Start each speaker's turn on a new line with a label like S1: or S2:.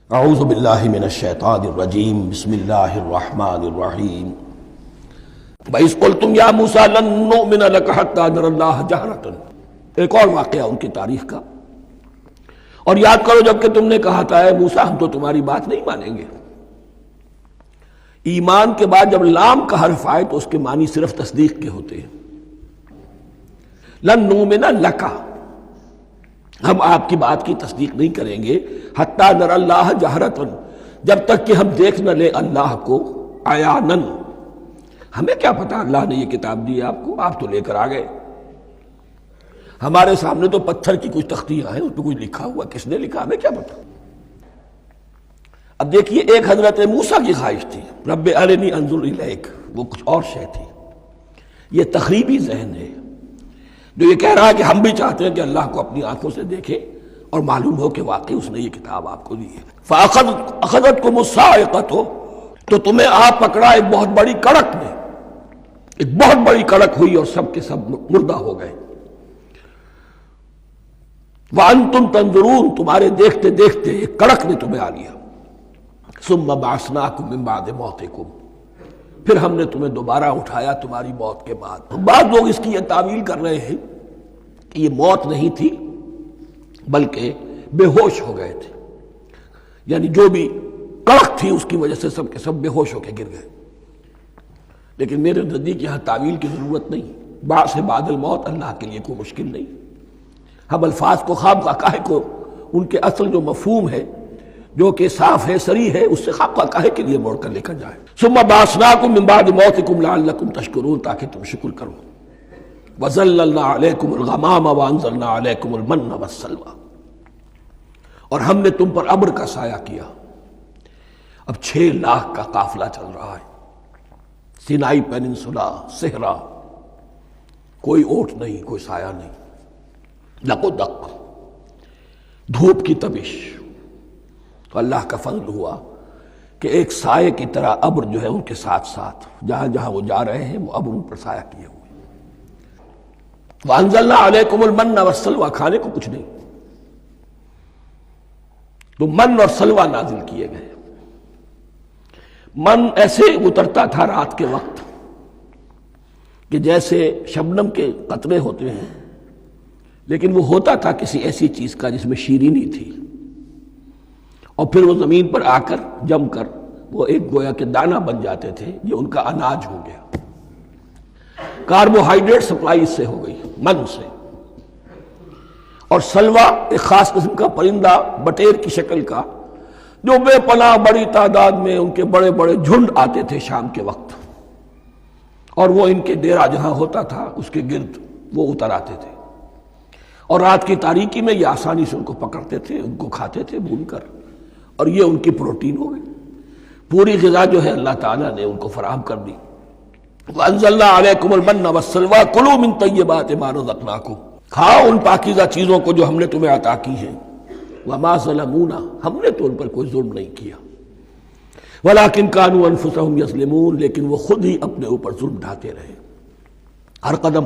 S1: اعوذ باللہ من الشیطان الرجیم بسم اللہ الرحمن الرحیم وَإِذْ قُلْتُمْ يَا مُوسَىٰ لَن نُّؤْمِنَ لَكَ حَتَّىٰ نَرَى اللَّهَ جَهْرَةً۔ ایک اور واقعہ ان کی تاریخ کا، اور یاد کرو جب کہ تم نے کہا تھا اے موسیٰ ہم تو تمہاری بات نہیں مانیں گے۔ ایمان کے بعد جب لام کا حرف آئے تو اس کے معنی صرف تصدیق کے ہوتے ہیں۔ لن نؤمن لک، ہم آپ کی بات کی تصدیق نہیں کریں گے، حتیٰ نری اللہ جہرۃ، جب تک کہ ہم دیکھ نہ لیں اللہ کو عیاناً۔ ہمیں کیا پتا اللہ نے یہ کتاب دی آپ کو، آپ تو لے کر آ گئے، ہمارے سامنے تو پتھر کی کچھ تختیاں ہیں، اس پہ کچھ لکھا ہوا، کس نے لکھا ہمیں کیا پتا۔ اب دیکھیے ایک حضرت موسیٰ کی خواہش تھی رب ارنی انظر الیک، وہ کچھ اور شے تھی۔ یہ تخریبی ذہن ہے جو یہ کہہ رہا ہے کہ ہم بھی چاہتے ہیں کہ اللہ کو اپنی آنکھوں سے دیکھیں اور معلوم ہو کہ واقعی اس نے یہ کتاب آپ کو دی ہے۔ فَأَخَذَتْكُمُ الصَّاعِقَةُ، تو تمہیں آپ پکڑا ایک بہت بڑی کڑک نے، ایک بہت بڑی کڑک ہوئی اور سب کے سب مردہ ہو گئے۔ وَأَنْتُمْ تَنظُرُونَ، تمہارے دیکھتے دیکھتے ایک کڑک نے تمہیں آ لیا۔ ثُمَّ بَعَثْنَاكُم مِّن بَعْدِ مَوْتِكُمْ، پھر ہم نے تمہیں دوبارہ اٹھایا تمہاری موت کے بعد۔ بعض لوگ اس کی یہ تعویل کر رہے ہیں کہ یہ موت نہیں تھی بلکہ بے ہوش ہو گئے تھے، یعنی جو بھی کڑک تھی اس کی وجہ سے سب کے سب بے ہوش ہو کے گر گئے۔ لیکن میرے نزدیک یہاں تعویل کی ضرورت نہیں، بعث بعد الموت اللہ کے لیے کوئی مشکل نہیں۔ ہم الفاظ کو خواب خواہ کو ان کے اصل جو مفہوم ہے جو کہ صاف ہے صریح ہے اس سے خواب خواہ کے لیے موڑ کر لے کر جائیں۔ ثم بعثناکم من بعد موتکم لعلکم تشکرون، تاکہ تم شکر کرو۔ وظللنا علیکم الغمام وانزلنا علیکم المن والسلوى، اور ہم نے تم پر ابر کا سایہ کیا۔ اب 6 لاکھ کا قافلہ چل رہا ہے، سینائی پیننسولا، صحرا، کوئی اوٹ نہیں، کوئی سایہ نہیں، لق و دق، دھوپ کی تبش۔ تو اللہ کا فضل ہوا کہ ایک سائے کی طرح ابر جو ہے ان کے ساتھ ساتھ جہاں جہاں وہ جا رہے ہیں وہ ابر ان پر سایہ کیے ہوئے۔ وَأَنزَلْنَا عَلَيْكُمُ الْمَنَّ وَالسَّلْوَىٰ، کھانے کو کچھ نہیں، تو من اور سلوہ نازل کیے گئے۔ من ایسے اترتا تھا رات کے وقت کہ جیسے شبنم کے قطرے ہوتے ہیں، لیکن وہ ہوتا تھا کسی ایسی چیز کا جس میں شیرینی تھی، اور پھر وہ زمین پر آ کر جم کر وہ ایک گویا کے دانہ بن جاتے تھے، یہ ان کا اناج ہو گیا۔ کاربوہائیڈریٹ سپلائی اس سے ہو گئی، من سے۔ اور سلوہ ایک خاص قسم کا پرندہ بٹیر کی شکل کا جو بے پناہ بڑی تعداد میں ان کے بڑے بڑے جھنڈ آتے تھے شام کے وقت، اور وہ ان کے ڈیرا جہاں ہوتا تھا اس کے گرد وہ اتر آتے تھے، اور رات کی تاریکی میں یہ آسانی سے ان کو پکڑتے تھے، ان کو کھاتے تھے بھون کر، اور یہ ان کی پروٹین ہو گئی۔ پوری غذا جو ہے اللہ تعالیٰ نے ان کو فراہم کر دی۔ وَأَنزَلْنَا عَلَيْكُمُ الْمَنَّ وَالسَّلْوَىٰ كُلُوا مِن طَيِّبَاتِ مَا رَزَقْنَاكُمْ، کھاؤ ان پاکیزہ چیزوں کو جو ہم نے تمہیں عطا کی ہیں۔ وَمَا ظَلَمُونَا، ہم نے تو ان پر کوئی ظلم نہیں کیا، وَلَٰكِن كَانُوا أَنفُسَهُمْ يَظْلِمُونَ، لیکن وہ خود ہی اپنے اوپر ظلم ڈھاتے رہے، ہر قدم پر